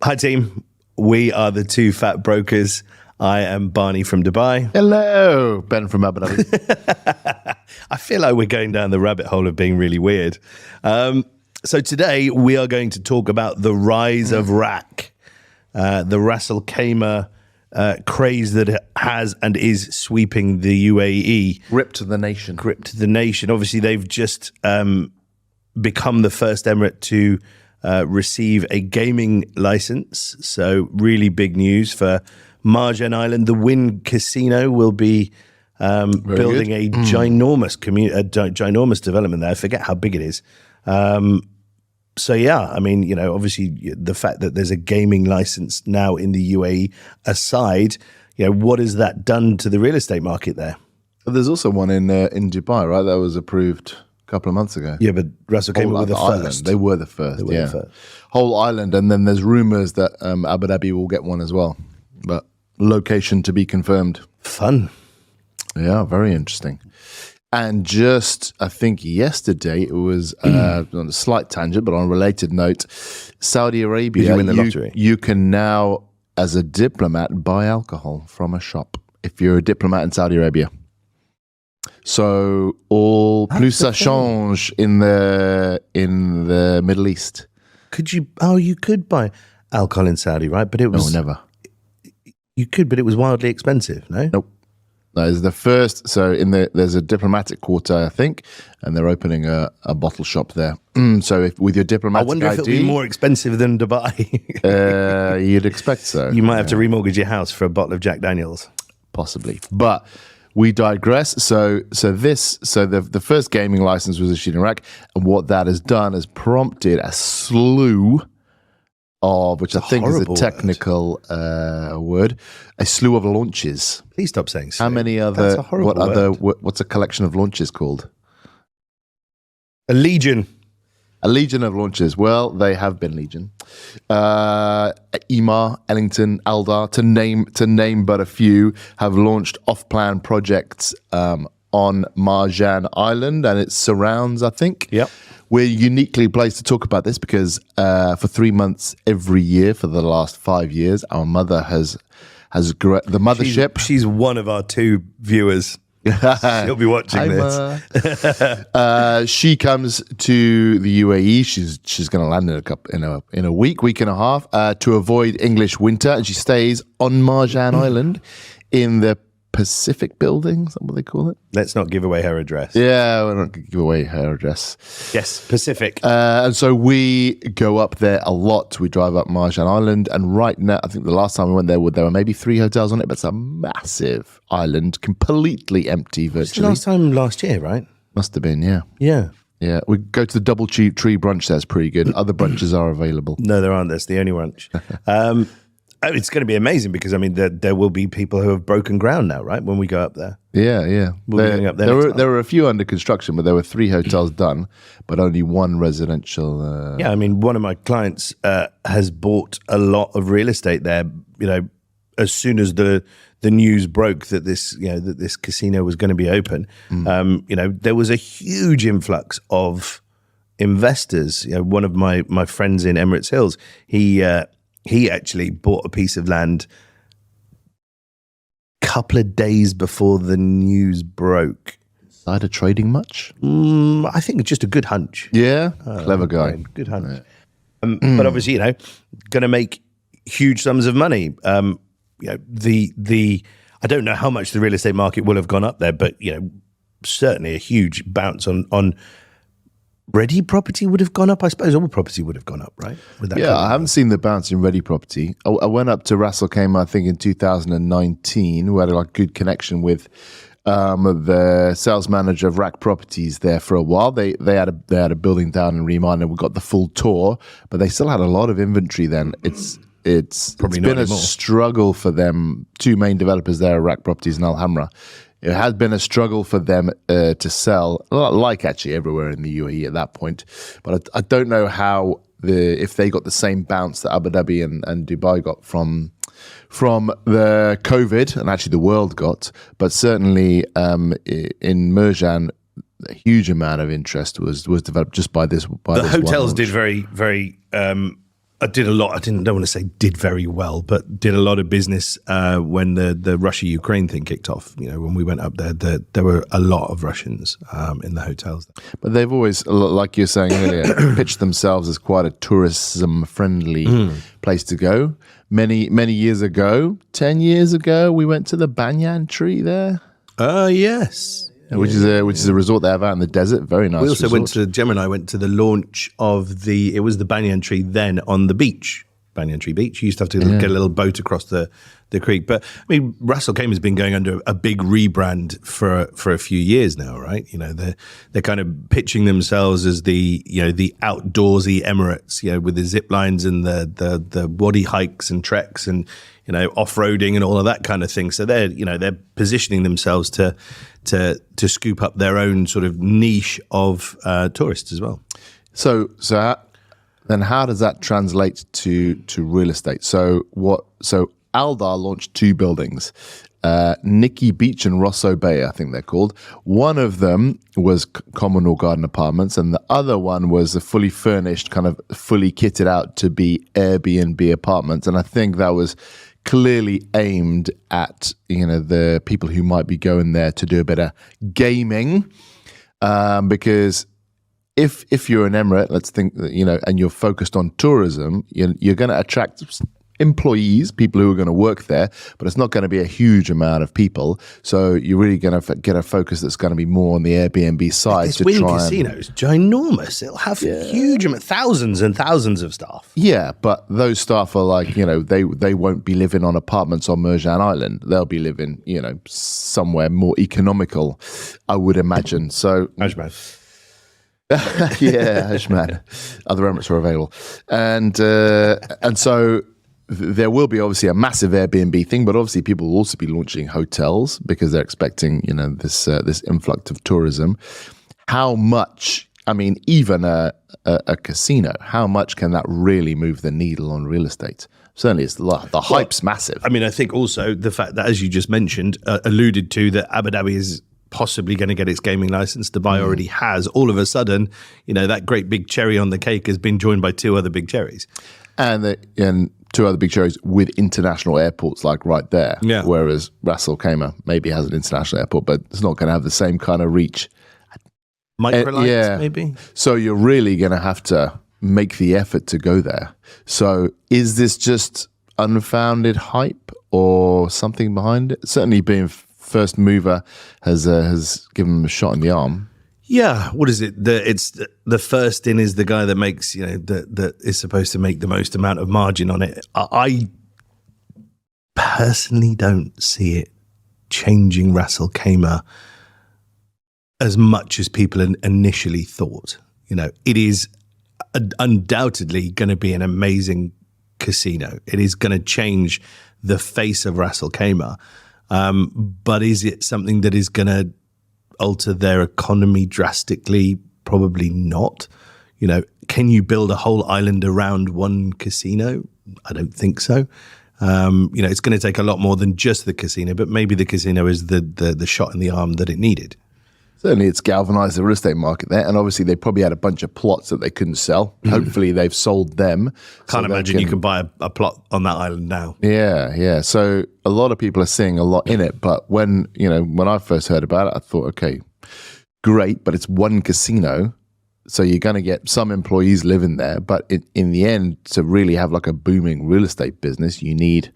Hi team, we are the two fat brokers. I am Barney from Dubai. Hello, Ben from Abu Dhabi. I feel like we're going down the rabbit hole of being really weird. So today we are going to talk about the rise of RAK, the Ras Al Khaimah craze that it has and is sweeping the UAE. Gripped the nation. Gripped the nation. Obviously, they've just become the first emirate to receive a gaming license. So really big news for Marjan Island. The Wynn Casino will be building a ginormous ginormous development there. I forget how big it is. So yeah, I mean, you know, obviously the fact that there's a gaming license now in the UAE aside, you know, what has that done to the real estate market there? There's also one in Dubai, right? That was approved a couple of months ago. Yeah, but Ras Al Khaimah were the first. They were the first. Whole island, and then there's rumors that Abu Dhabi will get one as well, but location to be confirmed. Fun. Yeah, very interesting. And just, I think yesterday, it was on a slight tangent, but on a related note, Saudi Arabia, did you win the lottery? You can now, as a diplomat, buy alcohol from a shop if you're a diplomat in Saudi Arabia. So all plus ça change in the Middle East. Could you? Oh, you could buy alcohol in Saudi, right? But it was never. You could, but it was wildly expensive. No. Nope. That is the first. So there's a diplomatic quarter, I think, and they're opening a bottle shop there. So if with your diplomatic I wonder if it'll be more expensive than Dubai. You'd expect so. You might have to remortgage your house for a bottle of Jack Daniels, possibly. But we digress. So the first gaming license was issued in Iraq, and what that has done is prompted a slew of, which I think is a technical word, a slew of launches. Please stop saying slew. How many other? What's a collection of launches called? A legion. A legion of launches. Well, they have been legion. Emaar, Ellington, Aldar, to name but a few, have launched off-plan projects on Marjan Island and its surrounds, I think. Yep. We're uniquely placed to talk about this because for 3 months every year for the last 5 years, our mother has the mothership. She's one of our 2 viewers. She'll be watching this. She comes to the UAE. She's going to land in a week and a half to avoid English winter, and she stays on Marjan Island in the Pacific Building. Is that what they call it? Let's not give away her address. Yeah, we're not going to give away her address. Yes, Pacific. And so we go up there a lot. We drive up Marjan Island, and right now, I think the last time we went there were maybe 3 hotels on it, but it's a massive island, completely empty virtually. It's the last time last year, right? Must have been, yeah. Yeah. Yeah, we go to the Double Tree brunch. That's pretty good. Other brunches are available. No, there aren't. That's the only brunch. It's going to be amazing because, I mean, there will be people who have broken ground now, right, when we go up there. Yeah. We'll be going up there there were a few under construction, but there were 3 hotels done, but only 1 residential. Yeah, I mean, one of my clients has bought a lot of real estate there, you know, as soon as the news broke that this casino was going to be open. You know, there was a huge influx of investors. You know, one of my friends in Emirates Hills, he actually bought a piece of land a couple of days before the news broke. Insider trading much? I think it's just a good hunch. Yeah, clever guy. Good hunch. Yeah. But obviously, you know, going to make huge sums of money. You know, I don't know how much the real estate market will have gone up there, but you know, certainly a huge bounce on. Ready property would have gone up. I suppose all property would have gone up, right? I haven't seen the bounce in ready property. I went up to Ras Al Khaimah, I think, in 2019. We had a good connection with the sales manager of RAK Properties there for a while. They had a building down in Riemann, and we got the full tour, but they still had a lot of inventory then. It's been a struggle for them. 2 main developers there, RAK Properties and Al Hamra. It has been a struggle for them to sell, like actually everywhere in the UAE at that point. But I don't know how if they got the same bounce that Abu Dhabi and Dubai got from the COVID, and actually the world got. But certainly in Marjan, a huge amount of interest was developed just by this. The hotels did very, very did a lot. I don't want to say did very well, but did a lot of business when the Russia-Ukraine thing kicked off. You know, when we went up there, there were a lot of Russians in the hotels. But they've always, like you were saying earlier, pitched themselves as quite a tourism-friendly place to go. Many years ago, 10 years ago, we went to the banyan tree there. Yes. Which is a resort they have out in the desert. Very nice. We also resort. Gemma and I went to the launch of it was the banyan tree then on the beach, Banyan Tree Beach. You used to have to get a little boat across the creek. But I mean, Ras Al Khaimah has been going under a big rebrand for a few years now, right? You know, they're kind of pitching themselves as the outdoorsy Emirates, you know, with the zip lines and the wadi hikes and treks and, you know, off-roading and all of that kind of thing. So they're positioning themselves to scoop up their own sort of niche of tourists as well. So then how does that translate to real estate? So Aldar launched 2 buildings, Nikki Beach and Rosso Bay, I think they're called. One of them was communal garden apartments, and the other one was a fully furnished, kind of fully kitted out to be Airbnb apartments. And I think that was clearly aimed at, you know, the people who might be going there to do a bit of gaming, because if you're an emirate, let's think, you know, and you're focused on tourism, you're going to attract employees, people who are going to work there, but it's not going to be a huge amount of people. So you're really going to get a focus that's going to be more on the Airbnb side. This Wynn Casino is ginormous. It'll have huge amount, thousands and thousands of staff. Yeah, but those staff are like, you know, they won't be living on apartments on Merjan Island. They'll be living, you know, somewhere more economical, I would imagine. So Ajman. Yeah, Ajman. Other Emirates are available. And so there will be obviously a massive Airbnb thing, but obviously people will also be launching hotels because they're expecting, you know, this influx of tourism. How much? I mean, even a casino, how much can that really move the needle on real estate? Certainly, it's the hype's massive. I mean, I think also the fact that, as you just mentioned, alluded to, that Abu Dhabi is possibly going to get its gaming license. Dubai already has. All of a sudden, you know, that great big cherry on the cake has been joined by 2 other big cherries. And 2 other big cherries with international airports, like right there. Yeah. Whereas Ras Al Khaimah maybe has an international airport, but it's not going to have the same kind of reach. Microlights, maybe. So you're really going to have to make the effort to go there. So is this just unfounded hype or something behind it? Certainly being first mover has given them a shot in the arm. Yeah, what is it? It's the first in is the guy that makes, you know, that is supposed to make the most amount of margin on it. I personally don't see it changing Ras Al Khaimah as much as people initially thought. You know, it is undoubtedly going to be an amazing casino. It is going to change the face of Ras Al Khaimah. But is it something that is going to alter their economy drastically? Probably not. You know, can you build a whole island around one casino? I don't think so. You know, it's going to take a lot more than just the casino, but maybe the casino is the shot in the arm that it needed. Certainly, it's galvanized the real estate market there, and obviously they probably had a bunch of plots that they couldn't sell. Hopefully, they've sold them. Can't imagine you can buy a plot on that island now. Yeah. So a lot of people are seeing a lot in it, but when I first heard about it, I thought, okay, great, but it's one casino, so you're going to get some employees living there, but in the end, to really have like a booming real estate business, you need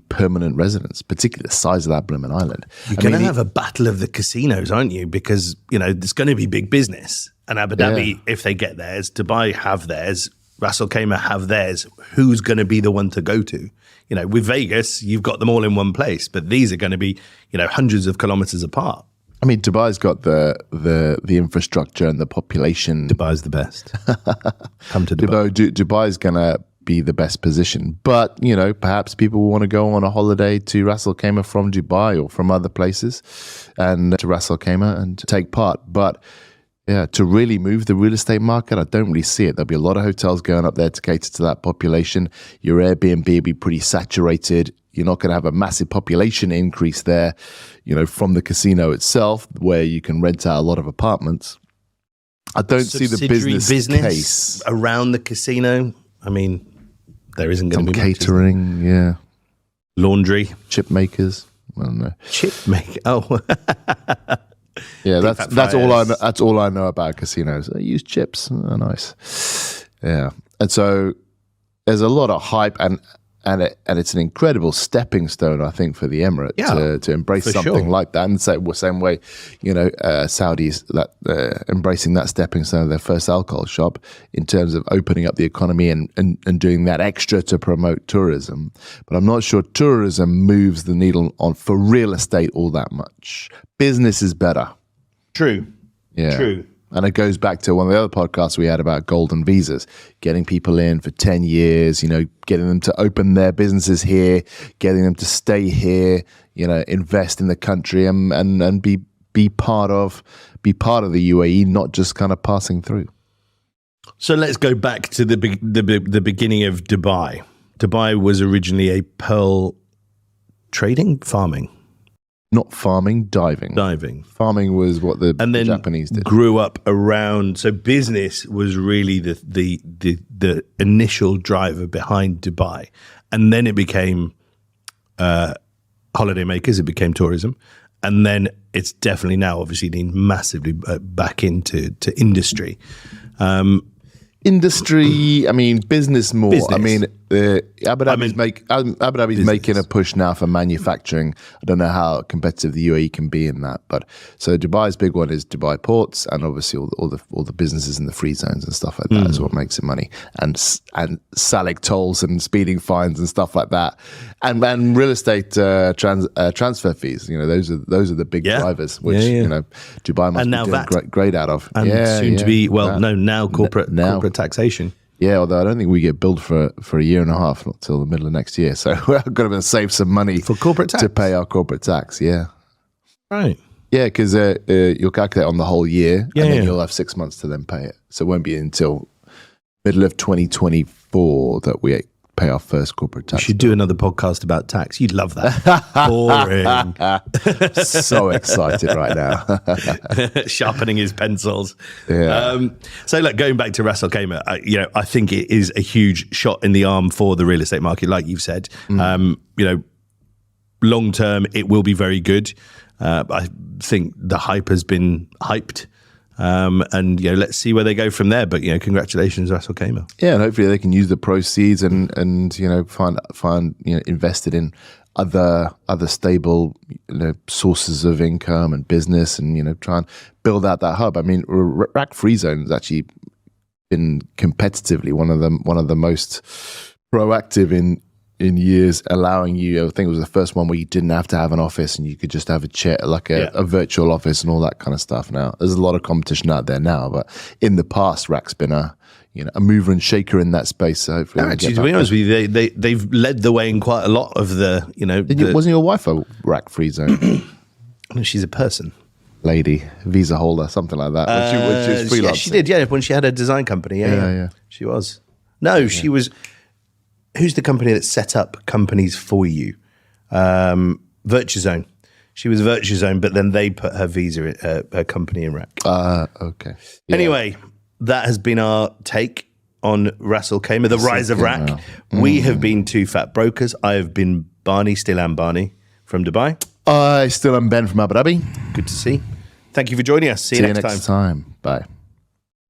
permanent residents, particularly the size of that blooming island. You're going to have a battle of the casinos, aren't you? Because, you know, there's going to be big business. And Abu Dhabi, if they get theirs, Dubai have theirs, Ras Al Khaimah have theirs. Who's going to be the one to go to? You know, with Vegas, you've got them all in one place, but these are going to be, you know, hundreds of kilometers apart. I mean, Dubai's got the infrastructure and the population. Dubai's the best. Come to Dubai. Dubai's going to be the best position, but you know, perhaps people will want to go on a holiday to Ras Al Khaimah from Dubai or from other places, and to Ras Al Khaimah and take part. But yeah, to really move the real estate market, I don't really see it. There'll be a lot of hotels going up there to cater to that population. Your Airbnb will be pretty saturated. You're not going to have a massive population increase there, you know, from the casino itself, where you can rent out a lot of apartments. I don't see the business case around the casino. I mean, there isn't going Some to be much, catering, yeah. laundry, Chip makers. I don't know. chip make. Oh, Yeah, Deep that's all I know. fat That's all I know about casinos. They use chips. Oh, nice. Yeah, and so there's a lot of hype, and it's an incredible stepping stone, I think, for the Emirates to embrace something like that. And same way, Saudis that embracing that stepping stone of their first alcohol shop in terms of opening up the economy and doing that extra to promote tourism. But I'm not sure tourism moves the needle on for real estate all that much. Business is better. true. Yeah. True. And it goes back to one of the other podcasts we had about golden visas, getting people in for 10 years, getting them to open their businesses here, getting them to stay here, invest in the country and be part of the UAE, not just kind of passing through. So let's go back to the beginning of Dubai. Dubai was originally a pearl farming. Not farming, diving. Farming was what the Japanese did. Grew up around. So business was really the initial driver behind Dubai, and then it became holidaymakers. It became tourism, and then it's definitely now obviously leaned massively back into industry. Industry, I mean, business more. Business. I mean, Abu Dhabi's making a push now for manufacturing. I don't know how competitive the UAE can be in that, but so Dubai's big one is Dubai ports, and obviously all the businesses in the free zones and stuff like that is what makes it money, and SALIC tolls and speeding fines and stuff like that, and real estate transfer fees. Those are the big drivers, which Dubai must be doing great out of, and soon to be now corporate taxation. Yeah, although I don't think we get billed for a year and a half, not till the middle of next year. So we're going to save some money for corporate tax to pay our corporate tax. Yeah, right. Yeah, because you'll calculate on the whole year, and then you'll have 6 months to then pay it. So it won't be until middle of 2024 that we pay our first corporate tax. We should do another podcast about tax. You'd love that. Boring. So excited right now. Sharpening his pencils. Yeah. So look, going back to Ras Al Khaimah, I think it is a huge shot in the arm for the real estate market, like you've said. Long term, it will be very good. I think the hype has been hyped. And let's see where they go from there. But congratulations, Ras Al Khaimah. Yeah, and hopefully they can use the proceeds and find invested in other stable sources of income and business, and try and build out that hub. I mean, RAK Free Zone has actually been competitively one of the most proactive in years, allowing you, I think it was the first one where you didn't have to have an office and you could just have a chair, like a virtual office and all that kind of stuff. Now, there's a lot of competition out there now, but in the past, RAK's been a mover and shaker in that space. So hopefully, actually, to be honest with you, they've led the way in quite a lot of the, wasn't your wife a RAK Free Zone? She's a person. Lady, visa holder, something like that. Which is freelancing. Yeah, she did, when she had a design company. Yeah. She was. No, she was. Who's the company that set up companies for you? VirtuZone. She was VirtuZone, but then they put her her company in RAK. Okay. Yeah. Anyway, that has been our take on Ras Al Khaimah, the rise of RAK. We have been two fat brokers. I have been Barney, still am Barney, from Dubai. I still am Ben from Abu Dhabi. Good to see. Thank you for joining us. See you next time. Bye.